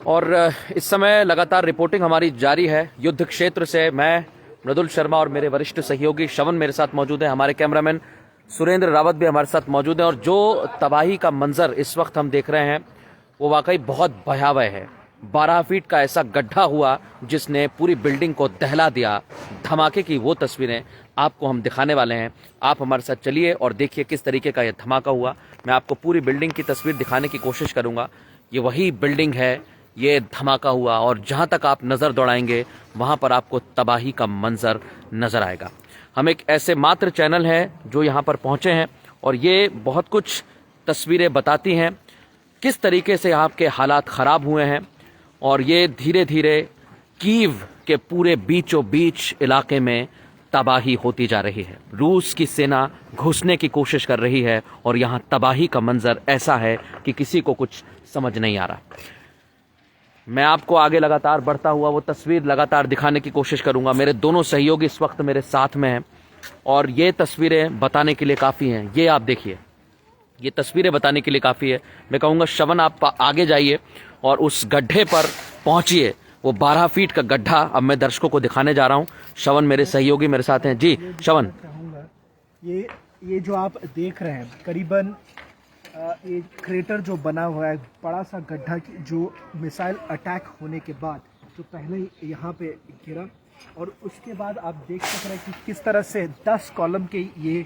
और इस समय लगातार रिपोर्टिंग हमारी जारी है युद्ध क्षेत्र से। मैं मृदुल शर्मा और मेरे वरिष्ठ सहयोगी शवन मेरे साथ मौजूद हैं, हमारे कैमरामैन सुरेंद्र रावत भी हमारे साथ मौजूद हैं। और जो तबाही का मंजर इस वक्त हम देख रहे हैं वो वाकई बहुत भयावह है। 12 फीट का ऐसा गड्ढा हुआ जिसने पूरी बिल्डिंग को दहला दिया। धमाके की वो तस्वीरें आपको हम दिखाने वाले हैं। आप हमारे साथ चलिए और देखिए किस तरीके का यह धमाका हुआ। मैं आपको पूरी बिल्डिंग की तस्वीर दिखाने की कोशिश करूंगा। ये वही बिल्डिंग है, ये धमाका हुआ और जहां तक आप नजर दौड़ाएंगे वहां पर आपको तबाही का मंजर नजर आएगा। हम एक ऐसे मात्र चैनल है जो यहां पर पहुंचे हैं और ये बहुत कुछ तस्वीरें बताती हैं किस तरीके से आपके हालात खराब हुए हैं। और ये धीरे धीरे कीव के पूरे बीचों बीच इलाके में तबाही होती जा रही है। रूस की सेना घुसने की कोशिश कर रही है और यहां तबाही का मंजर ऐसा है कि किसी को कुछ समझ नहीं आ रहा। मैं आपको आगे लगातार बढ़ता हुआ वो तस्वीर लगातार दिखाने की कोशिश करूंगा। मेरे दोनों सहयोगी इस वक्त मेरे साथ में हैं और ये तस्वीरें बताने के लिए काफ़ी हैं। ये आप देखिए, ये तस्वीरें बताने के लिए काफ़ी है। मैं कहूँगा शवन आप आगे जाइए और उस गड्ढे पर पहुंचिए। वो 12 फीट का गड्ढा अब मैं दर्शकों को दिखाने जा रहा हूँ। शवन मेरे सहयोगी मेरे साथ हैं। जी शवन, ये जो आप देख रहे हैं करीबन एक क्रेटर जो बना हुआ है, बड़ा सा गड्ढा जो मिसाइल अटैक होने के बाद जो पहले यहाँ पे गिरा और उसके बाद आप देख सक रहे हैं कि किस तरह से 10 कॉलम के ये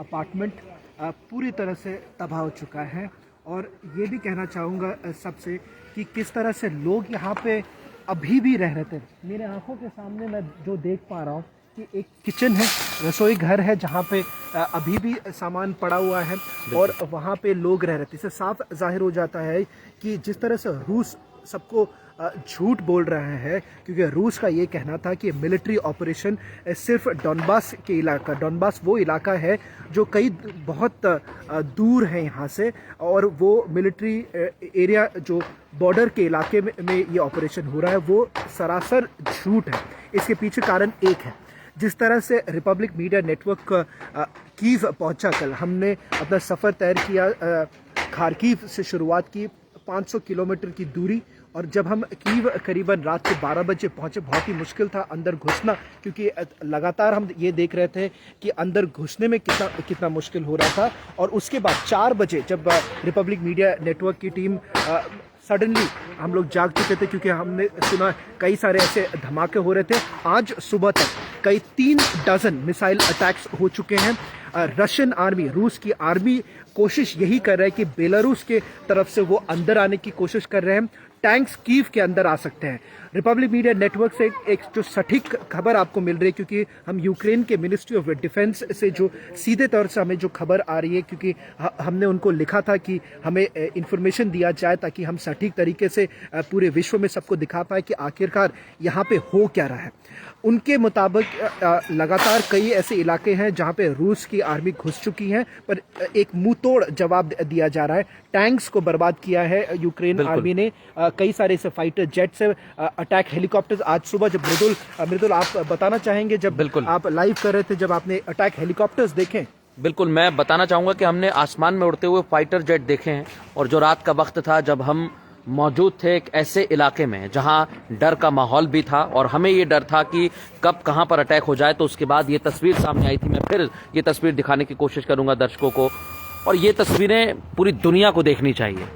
अपार्टमेंट पूरी तरह से तबाह हो चुका है। और ये भी कहना चाहूँगा सबसे कि किस तरह से लोग यहाँ पे अभी भी रह रहे थे। मेरे आंखों के सामने मैं जो देख पा रहा हूँ कि एक किचन है, रसोई घर है जहाँ पे अभी भी सामान पड़ा हुआ है और वहाँ पे लोग रह रहे थे। इससे साफ जाहिर हो जाता है कि जिस तरह से रूस सबको झूठ बोल रहा है, क्योंकि रूस का ये कहना था कि मिलिट्री ऑपरेशन सिर्फ डॉनबास के इलाका, डॉनबास वो इलाका है जो कई बहुत दूर है यहाँ से, और वो मिलिट्री एरिया जो बॉर्डर के इलाके में ये ऑपरेशन हो रहा है वो सरासर झूठ है। इसके पीछे कारण एक है, जिस तरह से रिपब्लिक मीडिया नेटवर्क कीव पहुंचा, कल हमने अपना सफ़र तय किया, खार्किव से शुरुआत की 500 किलोमीटर की दूरी, और जब हम कीव करीबन रात के 12 बजे पहुंचे, बहुत ही मुश्किल था अंदर घुसना, क्योंकि लगातार हम ये देख रहे थे कि अंदर घुसने में कितना मुश्किल हो रहा था। और उसके बाद 4 बजे जब रिपब्लिक मीडिया नेटवर्क की टीम सडनली हम लोग जाग चुके थे, क्योंकि हमने सुना कई सारे ऐसे धमाके हो रहे थे। आज सुबह तक कई 3 डज़न मिसाइल अटैक्स हो चुके हैं। रशियन आर्मी, रूस की आर्मी कोशिश यही कर रहा है कि बेलारूस के तरफ से वो अंदर आने की कोशिश कर रहे हैं। टैंक्स कीव के अंदर आ सकते हैं। रिपब्लिक मीडिया नेटवर्क से एक जो सटीक खबर आपको मिल रही है, क्योंकि हम यूक्रेन के मिनिस्ट्री ऑफ डिफेंस से जो सीधे तौर से हमें जो खबर आ रही है, क्योंकि हमने उनको लिखा था कि हमें इंफॉर्मेशन दिया जाए ताकि हम सटीक तरीके से पूरे विश्व में सबको दिखा पाए कि आखिरकार यहाँ पे हो क्या रहा है। उनके मुताबिक लगातार कई ऐसे इलाके हैं जहाँ पे रूस की आर्मी घुस चुकी है, पर एक मुंह तोड़ जवाब दिया जा रहा है। टैंक्स को बर्बाद किया है यूक्रेन आर्मी ने, कई सारे ऐसे फाइटर जेट से अटैक, हेलीकॉप्टर्स। आज सुबह जब मृदुल आप बताना चाहेंगे, जब बिल्कुल आप लाइव कर रहे थे, जब आपने अटैक हेलीकॉप्टर्स देखे? बिल्कुल, मैं बताना चाहूँगा कि हमने आसमान में उड़ते हुए फाइटर जेट देखे हैं, और जो रात का वक्त था जब हम मौजूद थे एक ऐसे इलाके में जहां डर का माहौल भी था और हमें ये डर था कि कब कहां पर अटैक हो जाए। तो उसके बाद ये तस्वीर सामने आई थी। मैं फिर ये तस्वीर दिखाने की कोशिश करूंगा दर्शकों को, और ये तस्वीरें पूरी दुनिया को देखनी चाहिए।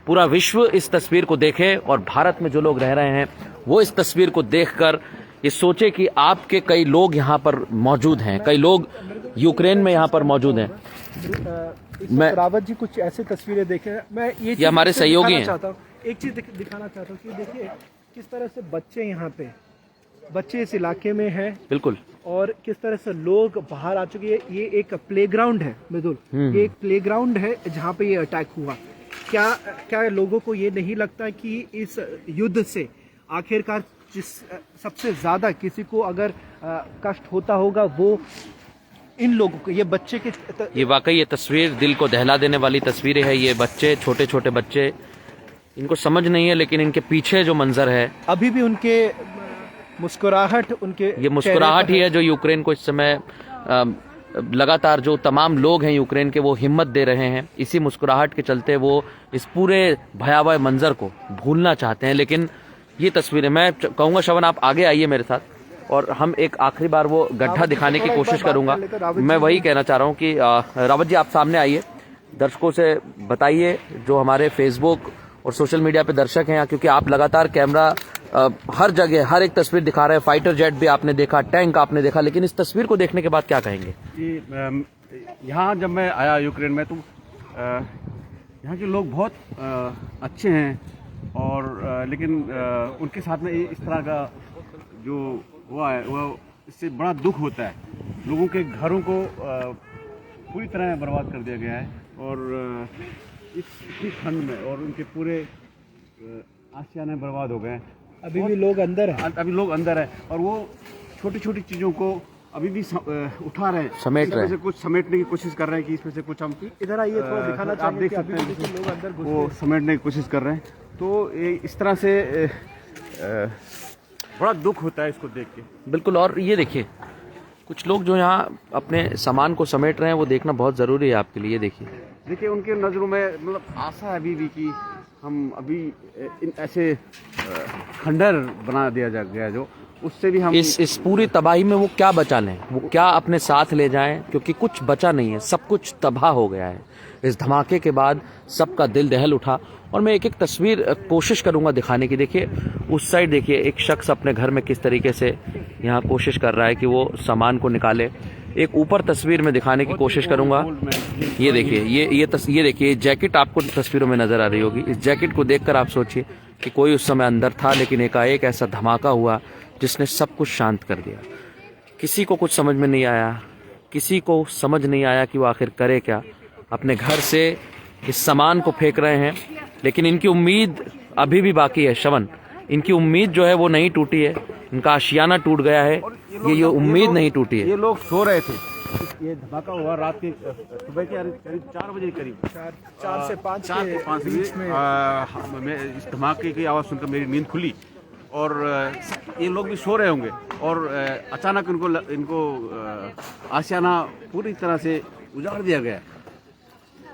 पूरा विश्व इस तस्वीर को देखे और भारत में जो लोग रह रहे हैं वो इस तस्वीर को देखकर ये सोचे कि आपके कई लोग यहाँ पर मौजूद हैं, कई लोग यूक्रेन में यहाँ पर मौजूद हैं। मैं रावत जी कुछ ऐसे तस्वीरें देखे, मैं ये हमारे सहयोगी हैं। एक चीज दिखाना चाहता हूँ कि देखिए किस तरह से बच्चे यहाँ पे, बच्चे इस इलाके में हैं, बिल्कुल, और किस तरह से लोग बाहर आ चुके हैं। ये एक प्लेग्राउंड है मृदुल, ये एक प्लेग्राउंड है जहाँ पे ये अटैक हुआ। क्या लोगों को ये नहीं लगता कि इस युद्ध से आखिरकार जिस सबसे ज्यादा किसी को अगर कष्ट होता होगा वो इन लोगों को, ये बच्चे के ये वाकई ये तस्वीर दिल को दहला देने वाली तस्वीरें है। ये बच्चे, छोटे छोटे बच्चे, इनको समझ नहीं है, लेकिन इनके पीछे जो मंजर है, अभी भी उनके मुस्कुराहट, उनके ये मुस्कुराहट ही है जो यूक्रेन को इस समय लगातार जो तमाम लोग हैं यूक्रेन के वो हिम्मत दे रहे हैं। इसी मुस्कुराहट के चलते वो इस पूरे भयावह मंजर को भूलना चाहते हैं। लेकिन ये तस्वीरें, मैं कहूँगा श्रवण आप आगे आइए मेरे साथ और हम एक आखिरी बार वो गड्ढा दिखाने की कोशिश करूंगा। मैं वही कहना चाह रहा हूँ कि रावत जी आप सामने आइए, दर्शकों से बताइए जो हमारे फेसबुक और सोशल मीडिया पे दर्शक हैं, क्योंकि आप लगातार कैमरा हर जगह हर एक तस्वीर दिखा रहे हैं। फाइटर जेट भी आपने देखा, टैंक आपने देखा, लेकिन इस तस्वीर को देखने के बाद क्या कहेंगे? यहाँ जब मैं आया यूक्रेन में तो यहाँ के लोग बहुत अच्छे हैं और लेकिन उनके साथ में इस तरह का जो हुआ है वो इससे बड़ा दुख होता है। लोगों के घरों को पूरी तरह बर्बाद कर दिया गया है और इतनी ठंड में और उनके पूरे आशियाने बर्बाद हो गए हैं। अभी भी लोग अंदर हैं। अभी लोग अंदर है और वो छोटी छोटी चीज़ों को अभी भी उठा रहे हैं, समेट रहे हैं, कुछ समेटने की कोशिश कर रहे हैं कि इसमें से कुछ हम इधर आइए थोड़ा दिखाना आप देख सकते हैं लोग अंदर घुस वो समेटने की कोशिश कर रहे हैं। तो इस तरह से बड़ा दुख होता है इसको देख के। बिल्कुल। और ये देखिए कुछ लोग जो यहाँ अपने सामान को समेट रहे हैं, वो देखना बहुत ज़रूरी है आपके लिए। देखिए उनके नज़रों में मतलब आशा है अभी भी कि हम अभी इन ऐसे खंडर बना दिया जा गया जो उससे भी हम इस पूरी तबाही में वो क्या बचा लें, वो क्या अपने साथ ले जाएं, क्योंकि कुछ बचा नहीं है, सब कुछ तबाह हो गया है। इस धमाके के बाद सबका दिल दहल उठा और मैं एक एक तस्वीर कोशिश करूंगा दिखाने की। देखिए उस साइड देखिए एक शख्स अपने घर में किस तरीके से यहाँ कोशिश कर रहा है कि वो सामान को निकाले। एक ऊपर तस्वीर में दिखाने की कोशिश करूंगा। ये देखिए ये देखिए जैकेट आपको तस्वीरों में नजर आ रही होगी। इस जैकेट को देखकर आप सोचिए कि कोई उस समय अंदर था, लेकिन एकाएक ऐसा धमाका हुआ जिसने सब कुछ शांत कर दिया। किसी को कुछ समझ में नहीं आया, किसी को समझ नहीं आया कि वो आखिर करे क्या। अपने घर से इस सामान को फेंक रहे हैं, लेकिन इनकी उम्मीद अभी भी बाकी है श्रवण। इनकी उम्मीद जो है वो नहीं टूटी है, इनका आशियाना टूट गया है, ये उम्मीद नहीं टूटी है। ये लोग सो रहे थे, ये धमाका हुआ रात के सुबह के करीब 4 बजे करीब 4 से 5 के बीच में मैं इस धमाके की आवाज़ सुनकर मेरी नींद खुली और ये लोग भी सो रहे होंगे और अचानक इनको आशियाना पूरी तरह से उजाड़ दिया गया।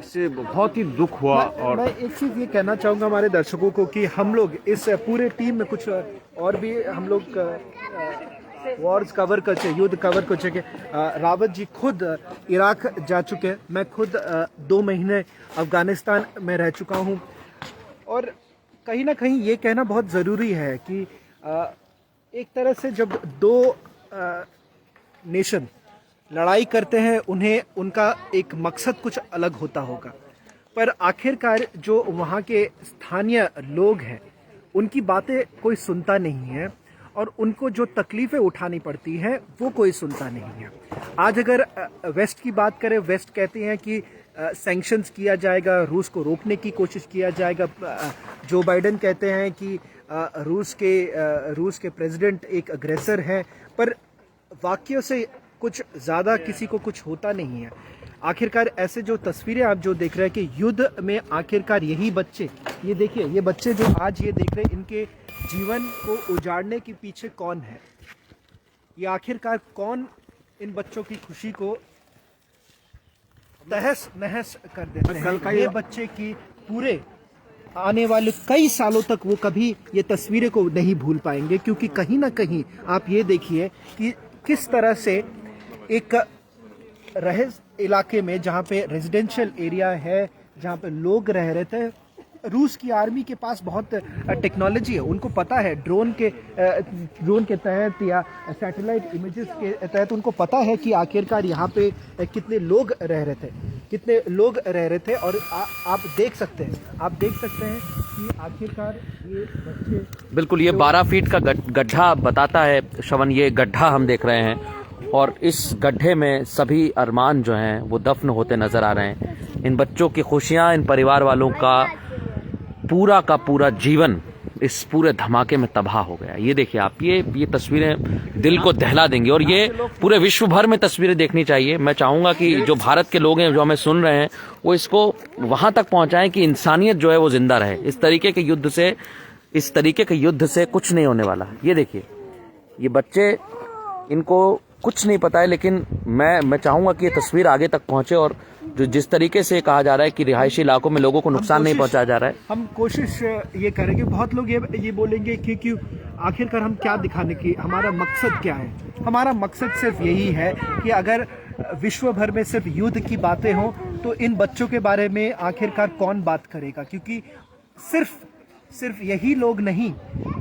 इससे बहुत ही दुख हुआ। और मैं एक चीज़ ये कहना चाहूँगा हमारे दर्शकों को कि हम लोग इस पूरे टीम में कुछ और भी हम लोग वॉर्स कवर कर चुके, युद्ध कवर कर चुके। रावत जी खुद इराक जा चुके हैं, मैं खुद 2 महीने अफगानिस्तान में रह चुका हूँ और कहीं ना कहीं ये कहना बहुत ज़रूरी है कि एक तरह से जब 2 नेशन लड़ाई करते हैं उन्हें उनका एक मकसद कुछ अलग होता होगा, पर आखिरकार जो वहाँ के स्थानीय लोग हैं उनकी बातें कोई सुनता नहीं है और उनको जो तकलीफ़ें उठानी पड़ती हैं वो कोई सुनता नहीं है। आज अगर वेस्ट की बात करें, वेस्ट कहते हैं कि सैंक्शंस किया जाएगा, रूस को रोकने की कोशिश किया जाएगा। जो बाइडेन कहते हैं कि रूस के प्रेसिडेंट एक अग्रेसर हैं, पर वाक्यों से कुछ ज़्यादा किसी को कुछ होता नहीं है। आखिरकार ऐसे जो तस्वीरें आप जो देख रहे हैं कि युद्ध में आखिरकार यही बच्चे, ये देखिए ये बच्चे जो आज ये देख रहे हैं, इनके जीवन को उजाड़ने के पीछे कौन है, ये आखिरकार कौन इन बच्चों की खुशी को तहस नहस कर देते हैं। ये बच्चे की पूरे आने वाले कई सालों तक वो कभी ये तस्वीरें को नहीं भूल पाएंगे, क्योंकि कहीं ना कहीं आप ये देखिए कि किस तरह से एक रहस इलाके में जहाँ पे रेजिडेंशियल एरिया है, जहाँ पे लोग रह रहे थे, रूस की आर्मी के पास बहुत टेक्नोलॉजी है, उनको पता है ड्रोन के तहत या सैटेलाइट इमेजेस के तहत उनको पता है कि आखिरकार यहाँ पे कितने लोग रह रहे थे और आप देख सकते हैं कि आखिरकार ये बच्चे बिल्कुल ये 12 फीट का गड्ढा बताता है श्रवण। ये गड्ढा हम देख रहे हैं और इस गड्ढे में सभी अरमान जो हैं वो दफन होते नजर आ रहे हैं। इन बच्चों की खुशियां, इन परिवार वालों का पूरा जीवन इस पूरे धमाके में तबाह हो गया। ये देखिए आप, ये तस्वीरें दिल को दहला देंगी और ये पूरे विश्व भर में तस्वीरें देखनी चाहिए। मैं चाहूंगा कि जो भारत के लोग हैं जो हमें सुन रहे हैं वो इसको वहां तक पहुंचाएं कि इंसानियत जो है वो जिंदा रहे। इस तरीके के युद्ध से कुछ नहीं होने वाला। ये देखिए ये बच्चे, इनको कुछ नहीं पता है, लेकिन मैं चाहूंगा कि ये तस्वीर आगे तक पहुंचे और जो जिस तरीके से कहा जा रहा है कि रिहायशी इलाकों में लोगों को नुकसान नहीं पहुंचाया जा रहा है। हम कोशिश ये करेंगे। बहुत लोग ये बोलेंगे कि आखिरकार हम क्या दिखाने की, हमारा मकसद क्या है। हमारा मकसद सिर्फ यही है कि अगर विश्व भर में सिर्फ युद्ध की बातें हों तो इन बच्चों के बारे में आखिरकार कौन बात करेगा, क्योंकि सिर्फ यही लोग नहीं,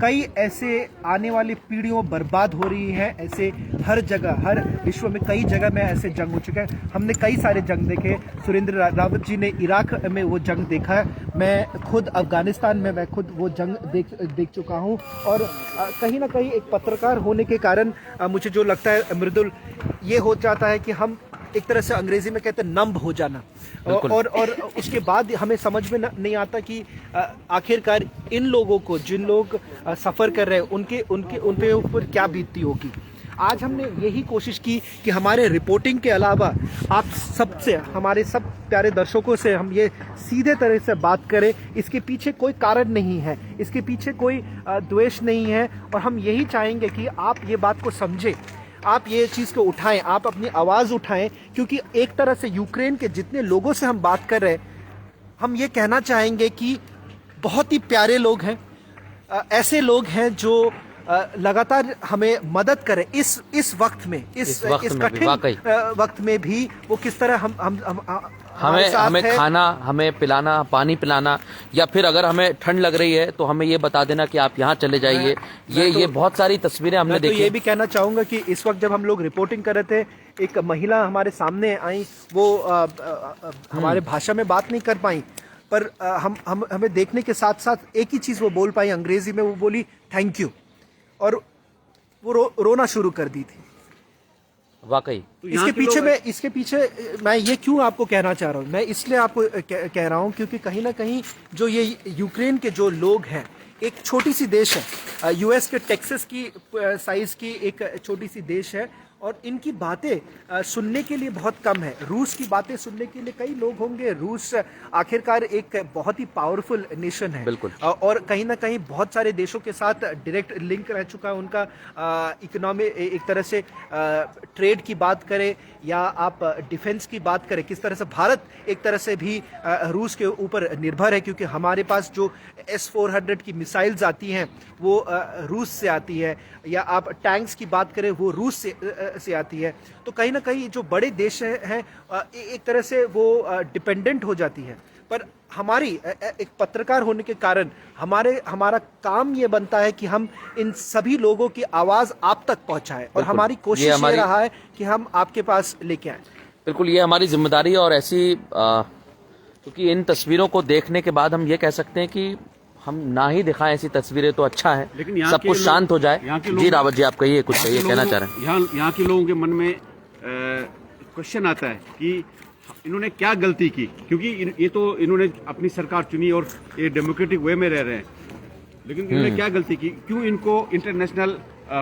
कई ऐसे आने वाली पीढ़ियों बर्बाद हो रही हैं। ऐसे हर जगह, हर विश्व में कई जगह में ऐसे जंग हो चुके हैं। हमने कई सारे जंग देखे। सुरेंद्र रावत जी ने इराक में वो जंग देखा है, मैं खुद अफगानिस्तान में मैं खुद वो जंग देख चुका हूँ। और कहीं ना कहीं एक पत्रकार होने के कारण मुझे जो लगता है मृदुल, ये हो जाता है कि हम एक तरह से अंग्रेजी में कहते हैं नंब हो जाना, और उसके बाद हमें समझ में नहीं आता कि आखिरकार इन लोगों को, जिन लोग सफ़र कर रहे हैं, उनके ऊपर क्या बीतती होगी। आज हमने यही कोशिश की कि हमारे रिपोर्टिंग के अलावा आप सबसे, हमारे सब प्यारे दर्शकों से हम ये सीधे तरह से बात करें। इसके पीछे कोई कारण नहीं है, इसके पीछे कोई द्वेष नहीं है, और हम यही चाहेंगे कि आप ये बात को समझें, आप ये चीज़ को उठाएं, आप अपनी आवाज़ उठाएं, क्योंकि एक तरह से यूक्रेन के जितने लोगों से हम बात कर रहे हैं, हम ये कहना चाहेंगे कि बहुत ही प्यारे लोग हैं, ऐसे लोग हैं जो लगातार हमें मदद करें इस वक्त में, इस कठिन वक्त में भी वो किस तरह हमें खाना, हमें पिलाना, पानी पिलाना, या फिर अगर हमें ठंड लग रही है तो हमें ये बता देना कि आप यहाँ चले जाइए। ये बहुत सारी तस्वीरें हमने देखी। तो ये भी कहना चाहूंगा कि इस वक्त जब हम लोग रिपोर्टिंग कर रहे थे, एक महिला हमारे सामने आई, वो हमारे भाषा में बात नहीं कर पाई, पर हमें देखने के साथ साथ एक ही चीज़ वो बोल पाई अंग्रेजी में, वो बोली थैंक यू, और वो रोना शुरू कर दी थी। वाकई तो इसके पीछे मैं ये क्यों आपको कहना चाह रहा हूँ, मैं इसलिए आपको कह रहा हूँ क्योंकि कहीं ना कहीं जो ये यूक्रेन के जो लोग हैं, एक छोटी सी देश है, यूएस के टेक्सास की साइज की एक छोटी सी देश है, और इनकी बातें सुनने के लिए बहुत कम है। रूस की बातें सुनने के लिए कई लोग होंगे। रूस आखिरकार एक बहुत ही पावरफुल नेशन है, बिल्कुल, और कहीं ना कहीं बहुत सारे देशों के साथ डायरेक्ट लिंक रह चुका है उनका। इकोनॉमी, एक तरह से ट्रेड की बात करें या आप डिफेंस की बात करें, किस तरह से भारत एक तरह से भी रूस के ऊपर निर्भर है, क्योंकि हमारे पास जो S-400 की मिसाइल्स आती हैं वो रूस से आती है, या आप टैंक्स की बात करें वो रूस से आती है। तो कहीं ना कहीं जो बड़े देश हैं एक तरह से वो डिपेंडेंट हो जाती है। पर हमारी एक पत्रकार होने के कारण हमारा काम ये बनता है कि हम इन सभी लोगों की आवाज़ आप तक पहुंचाएं, और हमारी कोशिश ये रहा है कि हम आपके पास लेके आए। बिल्कुल, ये हमारी जिम्मेदारी है। और ऐसी क्योंकि इन तस्वीरों को देखने के बाद हम ये कह सकते हैं कि हम ना ही दिखाएं ऐसी तस्वीरें तो अच्छा है, लेकिन सब कुछ शांत हो जाए। जी रावत जी, आप कहिए, कुछ कहिए, कहना चाह रहे हैं। यहाँ के लोगों के मन में क्वेश्चन आता है कि इन्होंने क्या गलती की, क्योंकि ये तो इन्होंने अपनी सरकार चुनी और ये डेमोक्रेटिक वे में रह रहे हैं, लेकिन इन्होंने क्या गलती की, क्यों इनको इंटरनेशनल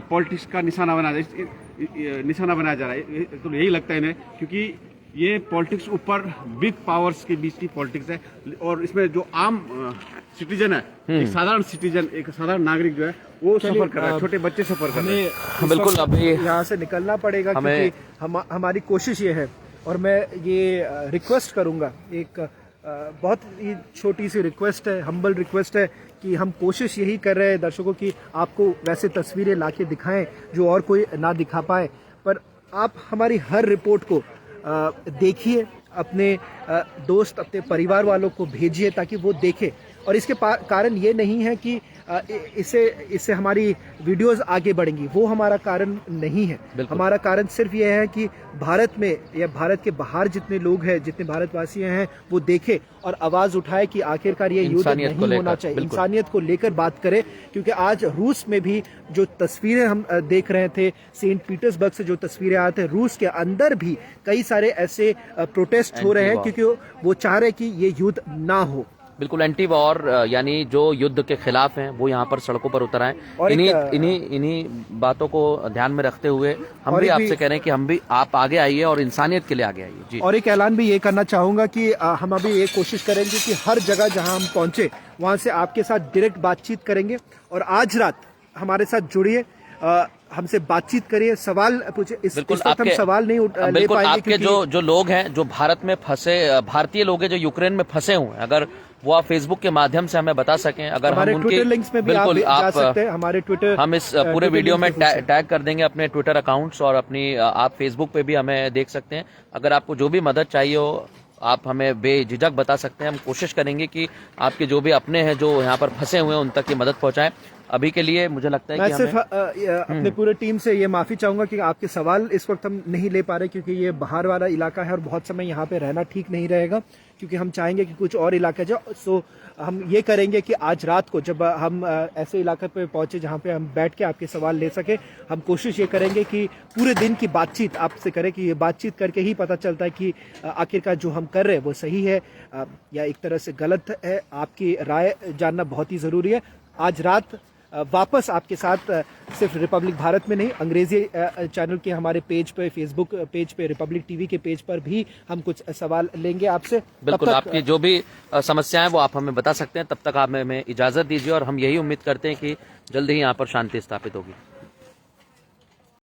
पॉलिटिक्स का निशाना बनाया जा रहा है। तो यही लगता है इन्हें, क्योंकि ये पॉलिटिक्स ऊपर बिग पावर्स के बीच की पॉलिटिक्स है, और इसमें जो आम सिटीजन है, एक साधारण सिटीजन, एक साधारण नागरिक जो है वो सफर कर रहा है, छोटे बच्चे सफर कर रहे हैं। बिल्कुल, अभी यहाँ से निकलना पड़ेगा, क्योंकि हमारी कोशिश ये है, और मैं ये रिक्वेस्ट करूँगा, एक बहुत ही छोटी सी रिक्वेस्ट है, हम्बल रिक्वेस्ट है, कि हम कोशिश यही कर रहे हैं दर्शकों की आपको वैसे तस्वीरें लाके दिखाएं जो और कोई ना दिखा पाए, पर आप हमारी हर रिपोर्ट को देखिए, अपने दोस्त, अपने परिवार वालों को भेजिए ताकि वो देखें। और इसके कारण ये नहीं है कि इससे हमारी वीडियोस आगे बढ़ेंगी, वो हमारा कारण नहीं है। हमारा कारण सिर्फ ये है कि भारत में या भारत के बाहर जितने लोग हैं, जितने भारतवासी हैं, वो देखें और आवाज़ उठाए कि आखिरकार ये युद्ध नहीं होना चाहिए। इंसानियत को लेकर बात करें, क्योंकि आज रूस में भी जो तस्वीरें हम देख रहे थे, सेंट पीटर्सबर्ग से जो तस्वीरें आते हैं, रूस के अंदर भी कई सारे ऐसे प्रोटेस्ट हो रहे हैं, क्योंकि वो चाह रहे हैं कि ये युद्ध ना हो। बिल्कुल, एंटी वॉर यानी जो युद्ध के खिलाफ हैं वो यहाँ पर सड़कों पर उतर आए। इन्हीं बातों को ध्यान में रखते हुए हम भी आपसे कह रहे हैं कि हम भी, आप आगे आइए और इंसानियत के लिए आगे आइए। जी, और एक ऐलान भी ये करना चाहूंगा कि हम अभी ये कोशिश करेंगे कि हर जगह जहाँ हम पहुंचे वहाँ से आपके साथ डायरेक्ट बातचीत करेंगे, और आज रात हमारे साथ जुड़िए। हमसे बातचीत करिए, सवाल पूछे। इस बिल्कुल वक्त हम सवाल नहीं ले बिल्कुल पाएंगे आपके जो लोग हैं, जो भारत में फंसे, भारतीय लोग हैं जो यूक्रेन में फंसे हुए हैं, अगर वो आप फेसबुक के माध्यम से हमें बता सकें, अगर हम उनके ट्विटर लिंक्स में भी आप जा सकते हैं। हमारे ट्विटर, हम इस पूरे वीडियो में टैग कर देंगे अपने ट्विटर अकाउंट्स, और अपनी आप फेसबुक पे भी हमें देख सकते हैं। अगर आपको जो भी मदद चाहिए हो आप हमें बेझिझक बता सकते हैं। हम कोशिश करेंगे कि आपके जो भी अपने हैं जो यहाँ पर फंसे हुए हैं उन तक की मदद पहुंचाएं। अभी के लिए मुझे लगता है मैं कि सिर्फ अपने पूरे टीम से ये माफी चाहूंगा कि आपके सवाल इस वक्त हम नहीं ले पा रहे, क्योंकि ये बाहर वाला इलाका है और बहुत समय यहाँ पे रहना ठीक नहीं रहेगा, क्योंकि हम चाहेंगे कि कुछ और इलाका जाओ। सो हम ये करेंगे कि आज रात को जब हम ऐसे इलाके पे पहुंचे जहाँ पे हम बैठ के आपके सवाल ले सके, हम कोशिश ये करेंगे कि पूरे दिन की बातचीत आपसे करें, कि ये बातचीत करके ही पता चलता है कि आखिरकार जो हम कर रहे हैं वो सही है या एक तरह से गलत है। आपकी राय जानना बहुत ही जरूरी है। आज रात वापस आपके साथ सिर्फ रिपब्लिक भारत में नहीं, अंग्रेजी चैनल के हमारे पेज पे, फेसबुक पेज पे, रिपब्लिक टीवी के पेज पर भी हम कुछ सवाल लेंगे आपसे। बिल्कुल आपकी जो भी समस्याएं वो आप हमें बता सकते हैं। तब तक आप हमें इजाजत दीजिए, और हम यही उम्मीद करते हैं कि जल्द ही यहाँ पर शांति स्थापित होगी।